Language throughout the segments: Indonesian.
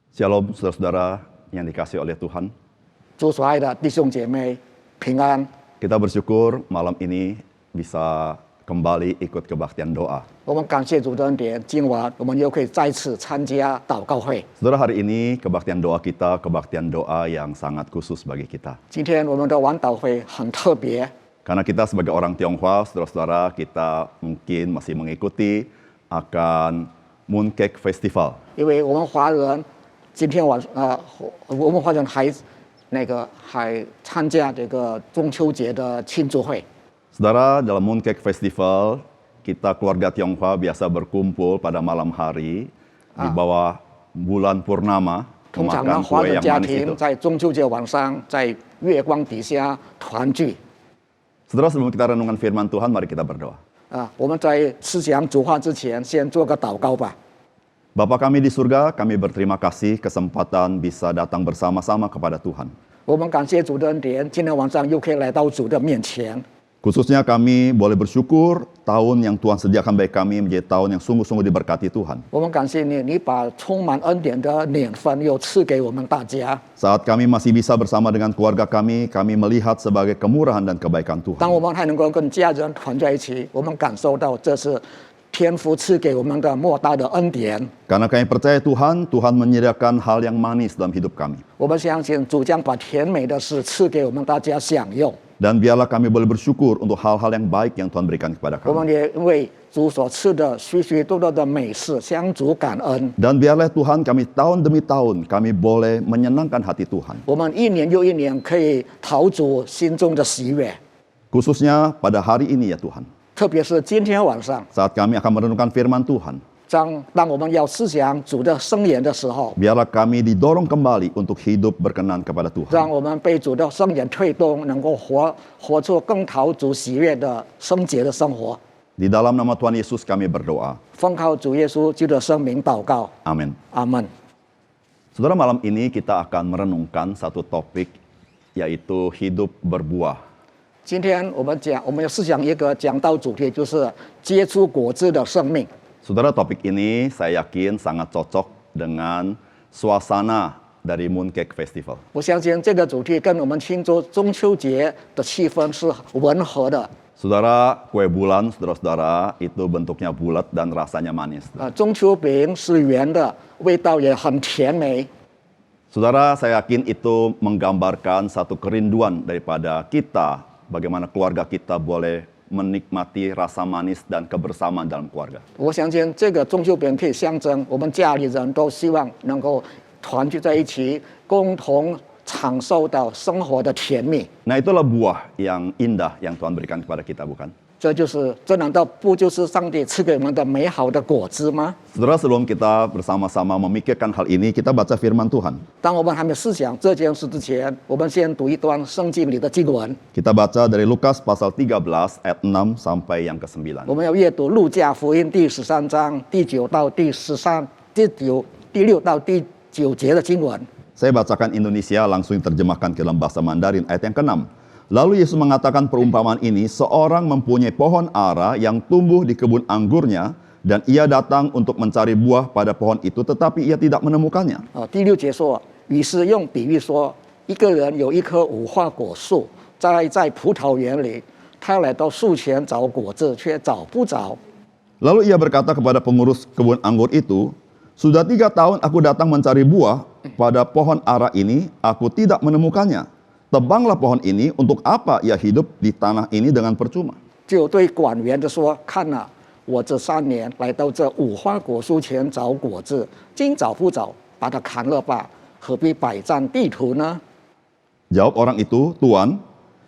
Shalom saudara-saudara yang dikasihi oleh Tuhan. 主所爱的弟兄姐妹平安。 Kita bersyukur malam ini bisa kembali ikut kebaktian doa. 我们感谢主的恩典，今晚我们又可以再次参加祷告会。 Saudara, hari ini kebaktian doa kita, kebaktian doa yang sangat khusus bagi kita. 今天我们的晚祷会很特别， Karena kita sebagai orang Tionghoa, saudara-saudara, kita mungkin masih mengikuti akan Mooncake Festival. 因为我们华人今天我们华人还参加这个中秋节的庆祝会。 Saudara, dalam Mooncake Festival, kita keluarga Tionghoa biasa berkumpul pada malam hari di bawah bulan purnama, 通常呢， memakan 华 kue 人 yang 家 manis 庭 itu. 在中秋节晚上在月光底下团聚。 Saudara, sebelum kita renungkan firman Tuhan, mari kita berdoa. 我们在思想主话之前，先做个祷告吧。 Bapa kami di surga, kami berterima kasih kesempatan bisa datang bersama-sama kepada Tuhan. 我们感谢主的恩典，今天晚上又可以来到主的面前。 Khususnya kami boleh bersyukur tahun yang Tuhan sediakan bagi kami menjadi tahun yang sungguh-sungguh diberkati Tuhan. 我们感谢你，你把充满恩典的年份又赐给我们大家。 Saat kami masih bisa bersama dengan keluarga kami melihat sebagai kemurahan dan kebaikan 当 Tuhan. 我们还能够跟家人团在一起，我们感受到这是天父赐给我们的莫大的恩典。 Karena kami percaya Tuhan menyediakan hal yang manis dalam hidup kami. 我们相信主将把甜美的事赐给我们大家享用。 Dan biarlah kami boleh bersyukur untuk hal-hal yang baik yang Tuhan berikan kepada 我们 kami. 也为主所赐的许许多多的美事向主感恩。 Dan biarlah Tuhan kami tahun demi tahun kami boleh menyenangkan hati Tuhan. 我们一年又一年可以讨主心中的喜悦， Khususnya pada hari ini ya Tuhan. 特别是今天晚上， Saat kami akan merenungkan firman Tuhan. 当我们要思想主的圣言的时候， Biarlah kami didorong kembali untuk hidup berkenan kepada 让 Tuhan. 我们被主的圣言推动，能够活出更讨主喜悦的圣洁的生活。 Di dalam nama Tuhan Yesus kami berdoa. 奉靠主耶稣基督的圣名祷告， Amin. 阿门。 Saudara, malam ini kita akan merenungkan satu topik yaitu hidup berbuah. 今天我们要思想一个讲道主题，就是结出果子的生命。 Saudara, topik ini saya yakin sangat cocok dengan suasana dari Mooncake Festival. 我相信这个主题跟我们庆祝中秋节的气氛是吻合的。 Saudara, kue bulan, saudara-saudara, itu bentuknya bulat dan rasanya manis. 中秋饼是圆的，味道也很甜美。 Saudara, saya yakin itu menggambarkan satu kerinduan daripada kita, bagaimana keluarga kita boleh menikmati rasa manis dan kebersamaan dalam keluarga. 我相信这个中秋饼可以象征我们家里人都希望能够团聚在一起，共同享受到生活的甜蜜。 Nah, itulah buah yang indah yang Tuhan berikan kepada kita, bukan? 这难道不就是上帝赐给我们的美好的果子吗？ Saudara, sebelum kita bersama-sama memikirkan hal ini, kita baca firman Tuhan. 当我们还没思想这件事之前，我们先读一段圣经里的经文。 Kita baca dari Lukas pasal 13 ayat 6 sampai yang ke-9. 我们要阅读路加福音第13章第6到第9节的经文。 Saya bacakan Indonesia, langsung diterjemahkan ke dalam bahasa Mandarin ayat yang ke-6. Lalu Yesus mengatakan perumpamaan ini, seorang mempunyai pohon ara yang tumbuh di kebun anggurnya, dan ia datang untuk mencari buah pada pohon itu, tetapi ia tidak menemukannya. 第6节说，于是用比喻说，一个人有一棵无花果树，栽在葡萄园里，他来到树前找果子，却找不着。 Lalu ia berkata kepada pengurus kebun anggur itu, sudah 3 tahun aku datang mencari buah pada pohon ara ini, aku tidak menemukannya. Tebanglah pohon ini, untuk apa ia hidup di tanah ini dengan percuma? 就对管园的说：“看啊，我这3年来到这无花果树前找果子，今找不着，把它砍了吧，何必百占地土呢？” Jawab orang itu, Tuan,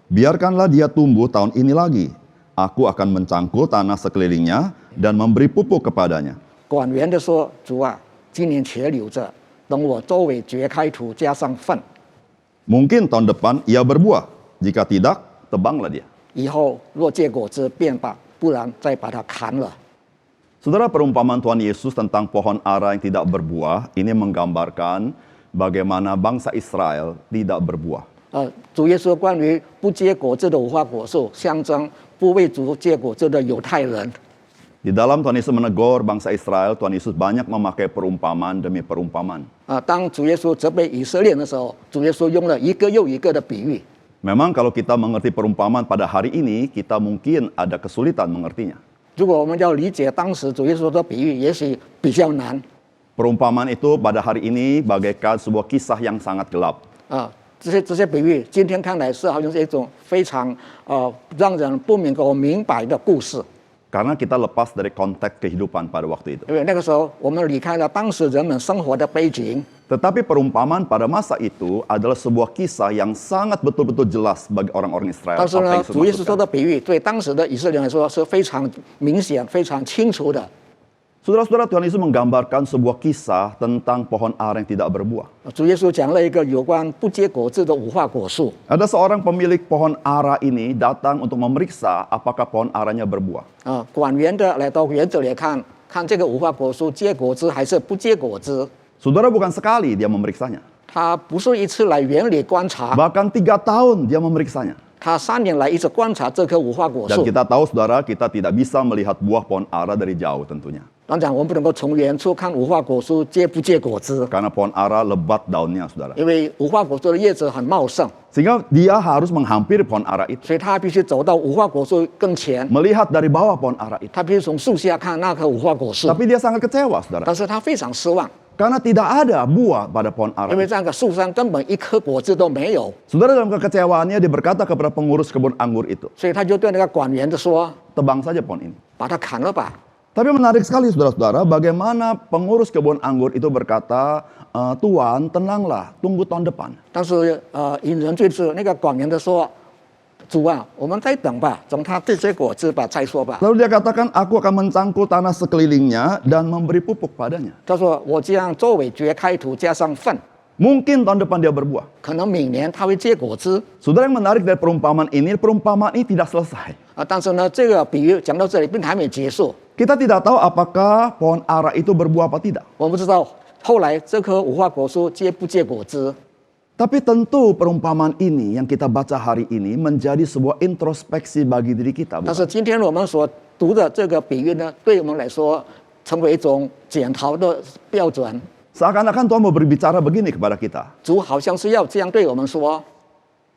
biarkanlah dia tumbuh tahun ini lagi. Aku akan mencangkul tanah sekelilingnya dan memberi pupuk kepadanya. 管园的说：“主啊，今年且留着，等我周围掘开土，加上粪， Mungkin tahun depan ia berbuah. Jika tidak, tebanglah dia. 以后若结果子便罢，不然再把它砍了。” Saudara, perumpamaan Tuhan Yesus tentang pohon ara yang tidak berbuah, ini menggambarkan bagaimana bangsa Israel tidak berbuah. 主耶稣关于不结果子的无花果树，象征不为主结果子的犹太人。Di dalam Tuhan Yesus menegur bangsa Israel, Tuhan Yesus banyak memakai perumpamaan demi perumpamaan. 当主耶稣责备以色列的时候，主耶稣用了一个又一个的比喻。 Memang kalau kita mengerti perumpamaan pada hari ini, kita mungkin ada kesulitan mengertinya. 如果我们要理解当时主耶稣的比喻，也许比较难 Perumpamaan itu pada hari ini bagaikan sebuah kisah yang sangat gelap. 啊。这些比喻，今天看来是好像是一种非常让人不能够明白的故事， Karena kita lepas dari konteks kehidupan pada waktu itu. 因为那个时候我们离开了当时人们生活的背景。 Tetapi perumpamaan pada masa itu adalah sebuah kisah yang sangat betul-betul jelas bagi orang-orang Israel. 但是 Apa 呢 yang，Yesus 主耶稣说 maksudkan. 的比喻对当时的以色列人来说是非常明显、非常清楚的。 Saudara-saudara, Tuhan Yesus menggambarkan sebuah kisah tentang pohon ara yang tidak berbuah. 主耶稣讲了一个有关不结果子的无花果树。 Ada seorang pemilik pohon ara ini datang untuk memeriksa apakah pohon aranya berbuah. 管园的来到园子里看，看这个无花果树结果子还是不结果子。 Saudara, bukan sekali dia memeriksanya. 他不是一次来园里观察， Bahkan 3 tahun dia memeriksanya. 他3年来一直观察这棵无花果 Dan 树。 kita tahu, saudara, kita tidak bisa melihat buah pohon ara dari jauh tentunya. 当然，我们不能够从远处看无花果树结不结果子， Karena pohon ara lebat daunnya, saudara. 因为无花果树的叶子很茂盛， Sehingga dia harus menghampiri pohon ara itu. 所以他必须走到无花果树跟前， Melihat dari bawah pohon ara itu. 他必须从树下看那棵无花果树。 Tapi dia sangat kecewa, saudara. 但是他非常失望， Karena tidak ada buah pada pohon ara 因为 itu. 这个树上根本一颗果子都没有， Saudara, dalam kekecewaannya dia berkata kepada pengurus kebun anggur itu, 所以他就对那个管园的说 tebang saja pohon ini. 把它砍了吧。 Tapi menarik sekali saudara-saudara, bagaimana pengurus kebun anggur itu berkata, Tuan tenanglah, tunggu tahun depan. 但是引人最是那个管园的说，主啊，我们再等吧，等它这些果子吧再说吧。 Lalu dia katakan, aku akan mencangkul tanah sekelilingnya dan memberi pupuk padanya. 他说我将周围掘开土加上粪， Mungkin tahun depan dia berbuah. 可能每年它会结果子。 Saudara, yang menarik dari perumpamaan ini tidak selesai. 但是呢，这个比喻讲到这里并还没结束， Kita tidak tahu apakah pohon ara itu berbuah apa tidak. 我不知道后来这棵无花果树结不结果子。 Tapi tentu perumpamaan ini yang kita baca hari ini menjadi sebuah introspeksi bagi diri kita. 但 Bukan? 是今天我们所读的这个比喻呢，对我们来说成为一种检讨的标准。 Seakan-akan Tuhan mau berbicara begini kepada kita. 主好像是要这样对我们说：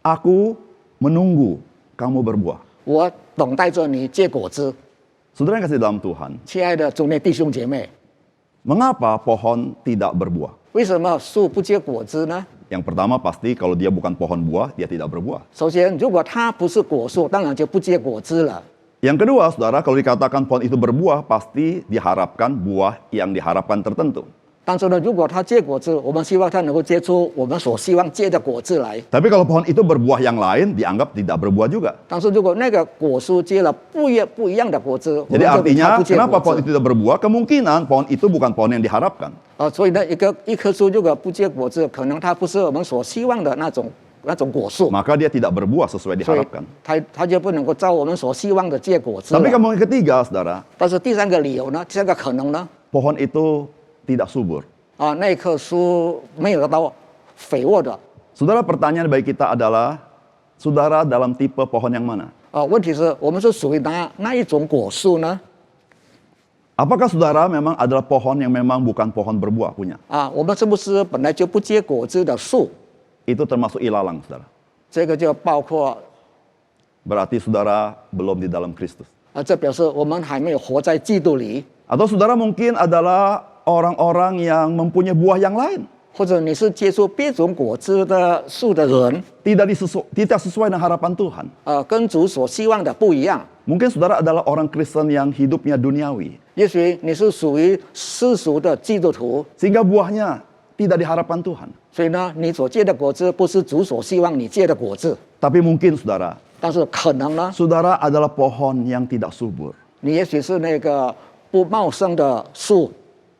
Aku menunggu kamu berbuah. 我等待着你结果子。 Saudara yang kasih dalam Tuhan, 亲爱的主内弟兄姐妹， mengapa pohon tidak berbuah? 为什么树不结果子呢？ Yang pertama pasti kalau dia bukan pohon buah, dia tidak berbuah. 首先，如果它不是果树，当然就不结果子了。 Yang kedua, saudara, kalau dikatakan pohon itu berbuah, pasti diharapkan buah yang diharapkan tertentu. 但是呢，如果它结果子，我们希望它能够结出我们所希望结的果子来。 Tapi kalau pohon itu berbuah yang lain, dianggap tidak berbuah juga. 但是如果那个果树结了不一样的果子，我们 Jadi 就比它 artinya 不结 kenapa 果 pohon 子。 itu tidak berbuah? Kemungkinan pohon itu bukan pohon yang diharapkan. 所以呢，一棵树如果不结果子，可能它不是我们所希望的那种果树， Maka dia tidak berbuah sesuai 所以 diharapkan. 它就不能够照我们所希望的结果子 Tapi 了。 kemungkinan ketiga, saudara, 但是第三个理由呢，第三个可能呢， pohon itu tidak subur. 那棵树没有得到肥沃的。 Saudara, pertanyaan bagi kita adalah, saudara dalam tipe pohon yang mana? 问题是我们是属于哪一种果树呢？ Apakah saudara memang adalah pohon yang memang bukan pohon berbuah punya? 我们是不是本来就不结果子的树？ Itu termasuk ilalang, saudara. 这个就包括 Berarti saudara belum di dalam Kristus. 这表示我们还没有活在基督里， Atau saudara mungkin adalah orang-orang yang mempunyai buah yang lain. 或者你是接触别种果子的树的人， Tidak sesuai dengan harapan Tuhan. 跟主所希望的不一样。 Mungkin saudara adalah orang Kristen yang hidupnya duniawi. 也许你是属于世俗的基督徒， Sehingga buahnya tidak diharapkan Tuhan. 所以呢，你所结的果子不是主所希望你结的果子。 Tapi mungkin saudara, 但是可能呢， saudara adalah pohon yang tidak subur. 你也许是那个不茂盛的树，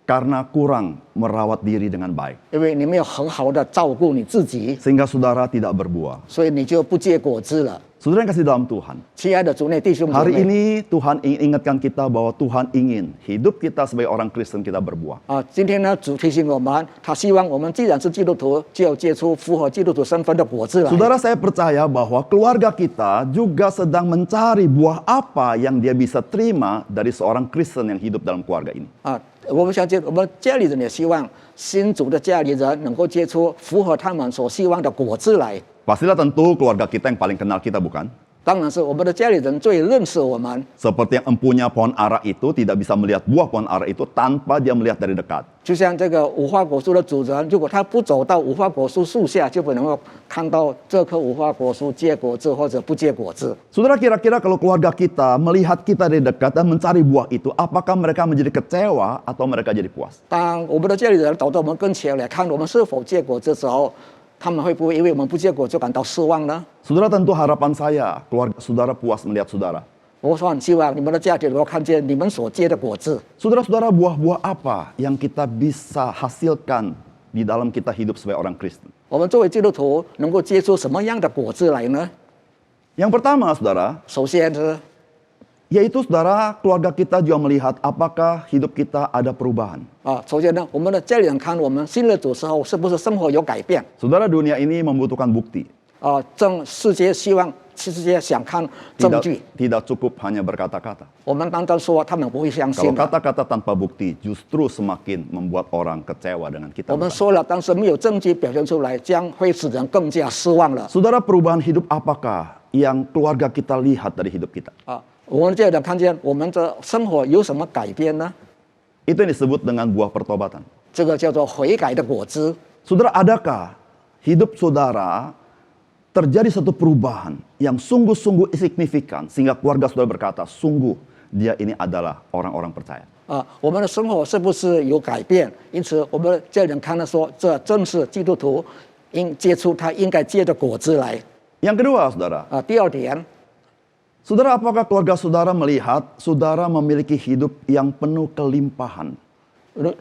Karena kurang merawat diri dengan baik. 因为你没有很好的照顾你自己， Sehingga saudara tidak berbuah. 所以你就不结果子了。Saudara yang kasih dalam Tuhan, 亲爱的主内弟兄姐 hari 妹 ini Tuhan ingin ingatkan kita bahwa Tuhan ingin hidup kita sebagai orang Kristen kita berbuah. 今天呢，主提醒我们，他希望我们既然是基督徒，就要结出符合基督徒身份的果子来。 Saudara, saya percaya bahwa keluarga kita juga sedang mencari buah apa yang dia bisa terima dari seorang Kristen yang hidup dalam keluarga ini. 我们相信，我们家里人也希望新主的家里人能够结出符合他们所希望的果子来。 Pastilah tentu keluarga kita yang paling kenal kita, bukan? 当然是我们的家里人最认识我们。 Seperti yang empunya pohon ara itu tidak bisa melihat buah pohon ara itu tanpa dia melihat dari dekat. 就像这个无花果树的主人，如果他不走到无花果树树下，就不能够看到这棵无花果树结果子或者不结果子。 Saudara, kira-kira kalau keluarga kita melihat kita dari dekat dan mencari buah itu, apakah mereka menjadi kecewa atau mereka jadi puas? 当我们的家里人走到我们跟前来看我们是否结果子的时候，他们会不会因为我们不结果就感到失望呢？ Saudara, tentu harapan saya keluarga saudara puas melihat saudara. 我说很希望你们的家庭能够看见你们所结的果子。 Saudara-saudara, buah-buah apa yang kita bisa hasilkan di dalam kita hidup sebagai orang Kristen? 我们作为基督徒能够结出什么样的果子来呢？ Yang pertama, saudara, 首先是 yaitu saudara, keluarga kita juga melihat apakah hidup kita ada perubahan. 首先呢，我们的家里人看我们信了主之后，是不是生活有改变？ Saudara, dunia ini membutuhkan bukti. 世界希望，世界想看证据。 Tidak cukup hanya berkata-kata. 我们单单说，他们不会相 Kalau 信的。 kata-kata tanpa bukti justru semakin membuat orang kecewa dengan kita. 我们说了，但是没有证据表现出来，将会使人更加失望了。 Saudara, perubahan hidup apakah yang keluarga kita lihat dari hidup kita? 我们家人看见我们的生活有什么改变呢？ Itu yang disebut dengan buah pertobatan. 这个叫做悔改的果子。 Saudara, adakah hidup saudara terjadi satu perubahan yang sungguh-sungguh signifikan sehingga keluarga saudara berkata, sungguh dia ini adalah orang-orang percaya. 我们的生活是不是有改变？因此，我们的家人看了说，这正是基督徒应结出他应该结的果子来。 Yang kedua, saudara, 第二点， saudara, apakah keluarga saudara melihat saudara memiliki hidup yang penuh kelimpahan?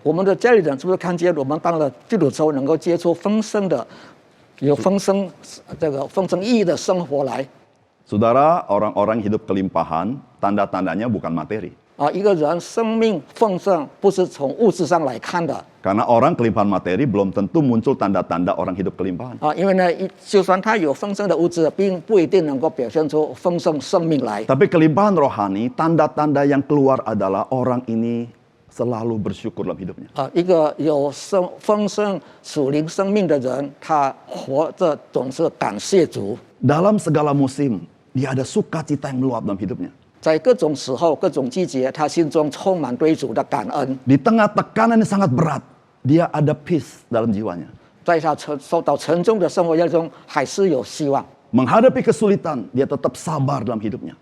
我们的家里人是不是看见我们当了基督徒能够结出丰盛的、有丰盛丰盛意义的生活来？ Saudara, orang-orang hidup kelimpahan, tanda-tandanya bukan materi. 一个人生命丰盛不是从物质上来看的。 Karena orang kelimpahan materi belum tentu muncul tanda-tanda orang hidup kelimpahan. 因为呢，就算他有丰盛的物质，并不一定能够表现出丰盛生命来。 Tapi kelimpahan rohani, tanda-tanda yang keluar adalah orang ini selalu bersyukur dalam hidupnya. 一个有丰盛属灵生命的人，他活着总是感谢主。 Dalam segala musim, dia ada sukacita yang meluap dalam hidupnya. 在各种时候、各种季节，他心中充满对主的感恩。 Di tengah tekanan yang sangat berat, dia ada peace dalam jiwanya. 在他受到沉重的生活压力中，还是有希望。 Menghadapi kesulitan, dia tetap sabar dalam hidupnya.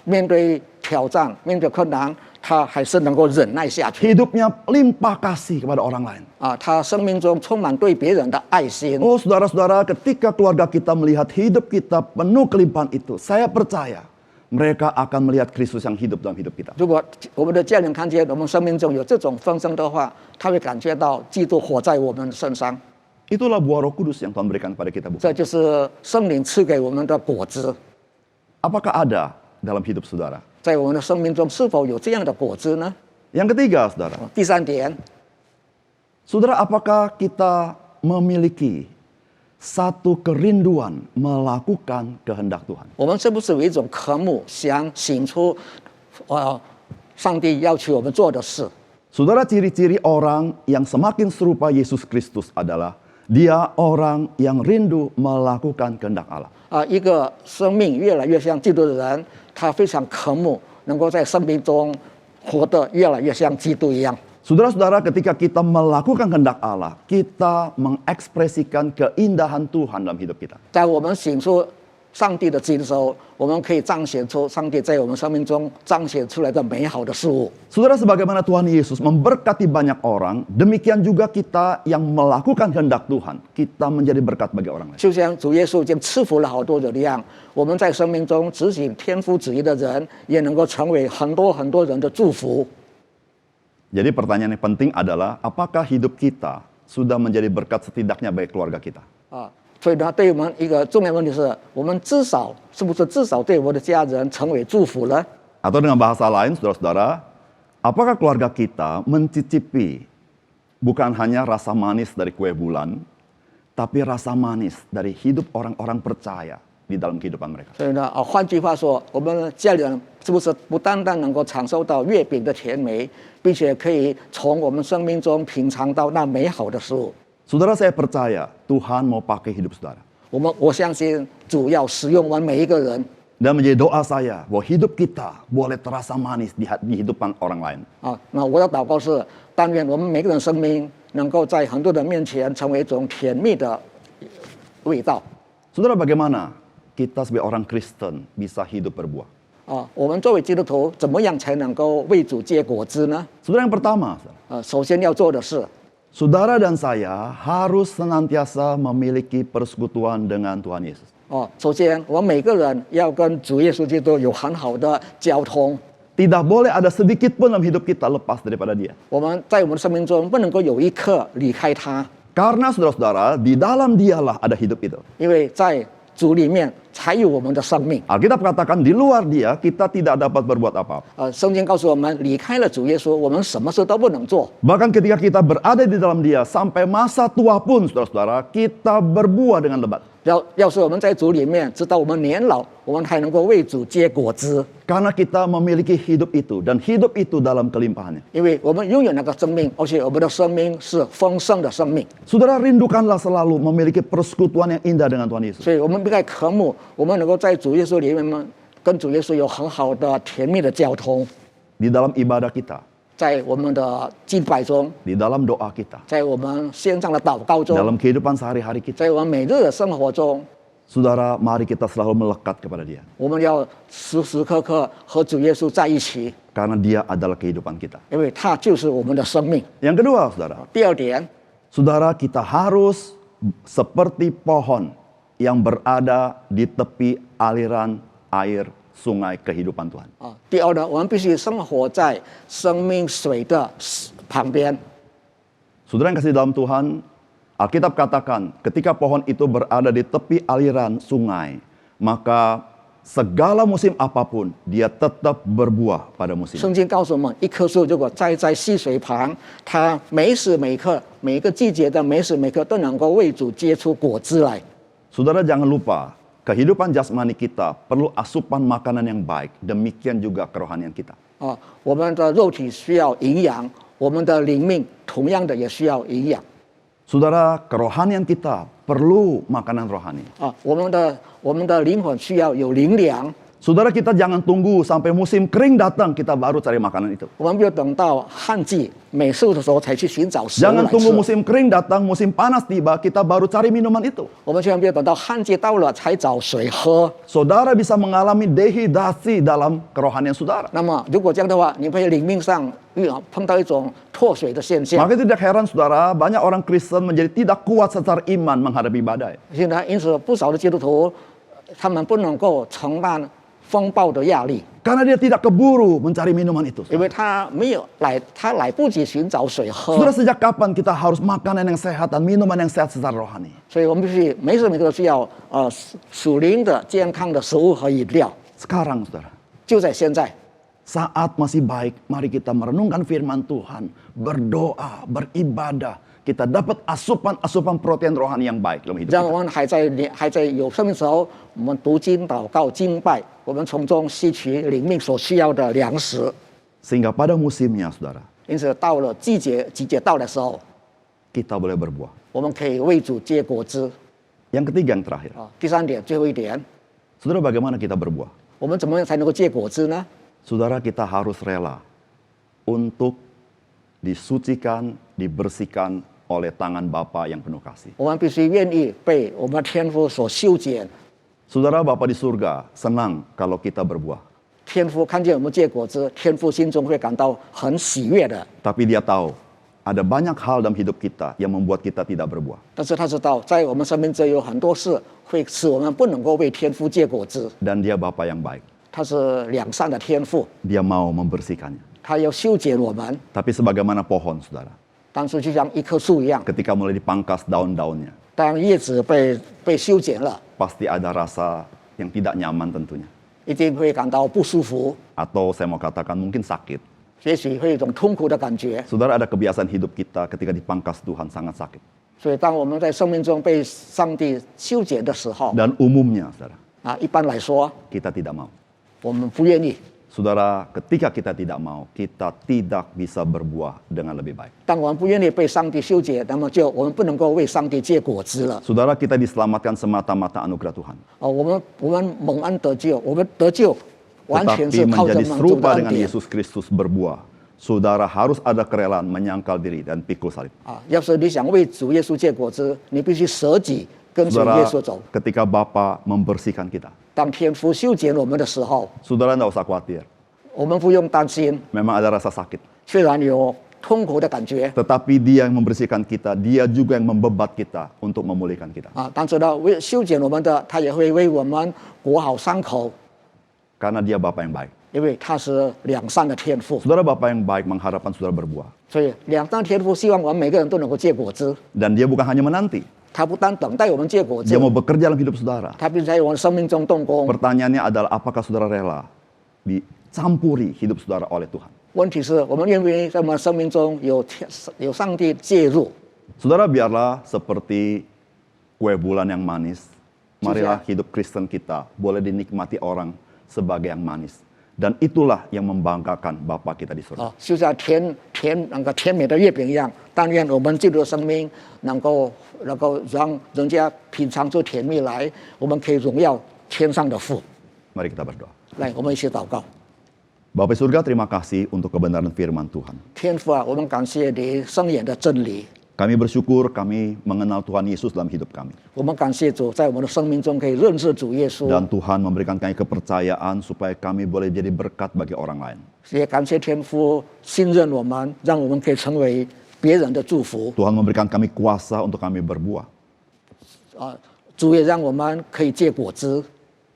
面对挑战、面对困难，他还是能够忍耐下去。 Hidupnya limpah kasih kepada orang lain. 他生命中充满对别人的爱心。 Oh, saudara-saudara, ketika keluarga kita melihat hidup kita penuh kelimpahan itu, saya percaya mereka akan melihat Kristus yang hidup dalam hidup kita. 如果我们的家人看见我们生命中有这种丰盛的话，他会感觉到基督活在我们身上。 Itulah buah Roh Kudus yang Tuhan berikan kepada kita, bukan? 这就是圣灵赐给我们的果子。 Apakah ada dalam hidup saudara? 在我们的生命中是否有这样的果子呢？ Yang ketiga, saudara. 第三点， Saudara, apakah kita memiliki satu kerinduan melakukan kehendak Tuhan? 我们是不是有一种渴慕，想行出上帝要求我们做的事？ Saudara, ciri-ciri orang yang semakin serupa Yesus Kristus adalah dia orang yang rindu melakukan kehendak Allah. 一个生命越来越像基督的人，他非常渴慕能够在生命中活得越来越像基督一样。 Saudara-saudara, ketika kita melakukan kehendak Allah, kita mengekspresikan keindahan Tuhan dalam hidup kita. 在我们行出上帝的旨意的时候，我们可以彰显出上帝在我们生命中彰显出来的美好的事物。 Saudara, sebagaimana Tuhan Yesus memberkati banyak orang, demikian juga kita yang melakukan kehendak Tuhan, kita menjadi berkat bagi orang lain. 就像主耶稣已经赐福了好多人一样，我们在生命中执行天父旨意的人，也能够成为很多很多人的祝福。 Jadi pertanyaan yang penting adalah apakah hidup kita sudah menjadi berkat setidaknya bagi keluarga kita? 所以呢，对我们一个重要问题是，我们是不是至少对我的家人成为祝福呢？ Atau dengan bahasa lain, saudara-saudara, apakah keluarga kita mencicipi bukan hanya rasa manis dari kue bulan, tapi rasa manis dari hidup orang-orang percaya di dalam kehidupan mereka? 所以呢，换句话说，我们家人是不是不单单能够尝受到月饼的甜美，并且可以从我们生命中品尝到那美好的事物？ Saudara, saya percaya Tuhan mau pakai hidup saudara. 我相信主要使用我们每一个人 Dan menjadi doa saya bahwa hidup kita boleh terasa manis di hidupan orang lain. 啊。那我的祷告是，但愿我们每个人生命能够在很多人面前成为一种甜蜜的味道。 Saudara, bagaimana kita sebagai orang Kristen bisa hidup berbuah? 啊，我们作为基督徒，怎么样才能够为主结果子呢？ Saudara, yang pertama, saudara, 首先要做的是， saudara dan saya harus senantiasa memiliki persekutuan dengan Tuhan Yesus. 首先我们每个人要跟主耶稣基督有很好的交通。 Tidak boleh ada sedikit pun dalam hidup kita lepas daripada dia. 我们在我们的生命中不能够有一刻离开他， Karena saudara-saudara, di dalam dialah ada hidup itu. 因为在主里面才有我们的生命。 Alkitab katakan di luar dia kita tidak dapat berbuat apa-apa. 圣经告诉我们，离开了主耶稣，我们什么事都不能做。 Bahkan ketika kita berada di dalam dia sampai masa tua pun saudara-saudara, kita berbuah dengan lebat. 要是我们在主里面，直到我们年老，我们还能够为主结果子， Karena kita memiliki hidup itu dan hidup itu dalam kelimpahannya. 因为我们拥有那个生命，而且我们的生命是丰盛的生命。 Saudara, rindukanlah selalu memiliki persekutuan yang indah dengan Tuhan Yesus. 所以我们应该渴慕，我们能够在主耶稣里面跟主耶稣有很好的甜蜜的交通， Di dalam ibadah kita, 在我们的敬拜中， di dalam doa kita, 在我们线上的祷告中， dalam kehidupan sehari-hari kita. 在我们每日的生活中， Saudara, mari kita selalu melekat kepada dia. 我们要时时刻刻和主耶稣在一起， Karena dia adalah kehidupan kita. 因为他就是我们的生命。 Yang kedua, saudara. 第二点， Saudara, kita harus seperti pohon yang berada di tepi aliran air sungai kehidupan Tuhan. 第二呢，我们必须生活在生命水的旁边。 Saudara yang kasih dalam Tuhan, Alkitab katakan ketika pohon itu berada di tepi aliran sungai, maka segala musim apapun dia tetap berbuah pada musim. 圣经告诉我们，一棵树如果栽在溪水旁，它每时每刻、每个季节的每时每刻都能够为主结出果子来。 Saudara jangan lupa, kehidupan jasmani kita perlu asupan makanan yang baik, demikian juga kerohanian kita. 我们的肉体需要营养，我们的灵命同样的也需要营养。 Saudara, kerohanian kita perlu makanan rohani. 我们的灵魂需要有灵粮。 Saudara, kita jangan tunggu sampai musim kering datang kita baru cari makanan itu. 我们不要等到旱季美受的时候才去寻找食物 Jangan 来 tunggu 吃。 musim kering datang, musim panas tiba, kita baru cari minuman itu. 我们千万不要等到旱季到了才找水喝。 Saudara bisa mengalami dehidrasi dalam kerohanian saudara. 那么如果这样的话，你会灵命上碰到一种脱水的现象。 Maka tidak heran saudara, banyak orang Kristen menjadi tidak kuat secara iman menghadapi badai. 现在因此不少的基督徒，他们不能够承担风暴的压力， Karena dia tidak keburu mencari minuman itu. 因为他来不及寻找水喝。 Saudara, sejak kapan kita harus makanan yang sehat dan minuman yang sehat secara rohani? 所以我们必须每时每刻都需要属灵的健康的食物和饮料。 Sekarang saudara, 就在现在， saat masih baik, mari kita merenungkan firman Tuhan, berdoa, beribadah. Kita dapat asupan protein rohani yang baik dalam hidup 让 kita. 我们还在有生命的时候，我们读经、祷告、敬拜，我们从中吸取灵命所需要的粮食。 Sehingga pada musimnya saudara, 因此，到了季节到的时候， kita boleh berbuah. 我们可以为主结果子。 Yang ketiga, yang terakhir. 第三点，最后一点， Saudara, bagaimana kita berbuah? 我们怎么样才能够结果子呢？ Saudara, kita harus rela untuk disucikan, dibersihkan oleh tangan Bapa yang penuh kasih. 我们必须愿意被我们天父所修剪。 Saudara, Bapa di surga senang kalau kita berbuah. 天父看见我们结果子，天父心中会感到很喜悦的。 Tapi dia tahu ada banyak hal dalam hidup kita yang membuat kita tidak berbuah. 但是他知道，在我们生命中有很多事会使我们不能够为天父结果子。 Dan dia Bapa yang baik. 他是良善的天父， Dia mau membersihkannya. 他要修剪我们。 Tapi sebagaimana pohon, saudara. 当初就像一棵树一样， Ketika mulai dipangkas daun-daunnya. 当叶子被修剪了， pasti ada rasa yang tidak nyaman tentunya. 一定会感到不舒服， Atau saya mau katakan mungkin sakit. 也许会有一种痛苦的感觉。 Saudara, ada kebiasaan hidup kita ketika dipangkas Tuhan sangat sakit. 所以，当我们在生命中被上帝修剪的时候， Dan umumnya, saudara, 一般来说， kita tidak mau. 我们不愿意。 Saudara, ketika kita tidak mau, kita tidak bisa berbuah dengan lebih baik. 当我们不愿意被上帝修剪，那么我们不能够为上帝结果子了。 Saudara, kita diselamatkan semata-mata anugerah Tuhan. 我们蒙恩得救，我们得救完全 Tetapi 是靠着 menjadi 蒙主的 serupa 恩 dengan 典。 Yesus Kristus berbuah, saudara harus ada kerelaan menyangkal diri dan pikul salib. 要是你想为主耶稣结果子，你必须舍己，跟随 Saudara, 耶稣走。 ketika Bapa membersihkan kita, 当天父修剪我们的时候， saudara tidak usah khawatir. 我们不用担心， Memang ada rasa sakit. 虽然有痛苦的感觉 Tetapi dia yang membersihkan kita, dia juga yang membebat kita untuk memulihkan kita. 但是呢，为修剪我们的，他也会为我们裹好伤口， Karena dia Bapa yang baik. 因为他是良善的天父。 Saudara, Bapa yang baik mengharapkan saudara berbuah. 所以良善的天父希望我们每个人都能够结果子。 Dan dia bukan hanya menanti, 他不单等待我们结果子 dia，mau bekerja dalam hidup saudara. 他并在我们生命中动工。 Pertanyaannya adalah apakah saudara rela dicampuri hidup saudara oleh Tuhan? 问题是我们愿不愿意在我们生命中有上帝介入？ Saudara, biarlah seperti kue bulan yang manis. Marilah hidup Kristen kita boleh dinikmati orang sebagai yang manis. Dan itulah yang membanggakan Bapa kita di surga. 就像那个甜美的月饼一样，但愿我们基督的生命能够让人家品尝出甜蜜来，我们可以荣耀天上的父。 Mari kita berdoa. 来，我们一起祷告。 Bapa di surga, terima kasih untuk kebenaran firman Tuhan. 天父啊，我们感谢你圣言的真理。 Kami bersyukur kami mengenal Tuhan Yesus dalam hidup kami. 我们感谢主，在我们的生命中可以认识主耶稣。 Dan Tuhan memberikan kami kepercayaan supaya kami boleh jadi berkat bagi orang lain. 也感谢天父信任我们，让我们可以成为别人的祝福。 Tuhan memberikan kami kuasa untuk kami berbuah. 主也让我们可以结果子。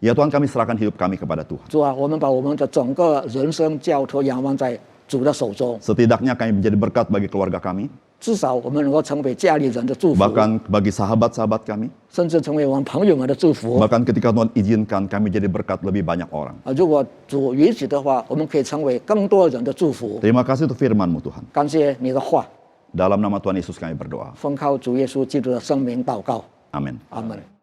Ya Tuhan, kami serahkan hidup kami kepada Tuhan. 主啊，我们把我们的整个人生交托仰望在主的手中。 Setidaknya kami menjadi berkat bagi keluarga kami, 至少我们能够成为家里人的祝福， bahkan bagi sahabat-sahabat kami. 甚至成为我们朋友们的祝福。 Bahkan ketika Tuhan izinkan kami jadi berkat lebih banyak orang. 如果主允许的话，我们可以成为更多人的祝福。 Terima kasih untuk firman-Mu Tuhan. 感谢你的话， Dalam nama Tuhan Yesus kami berdoa. 奉靠主耶稣基督的圣名祷告， Amin. 阿门。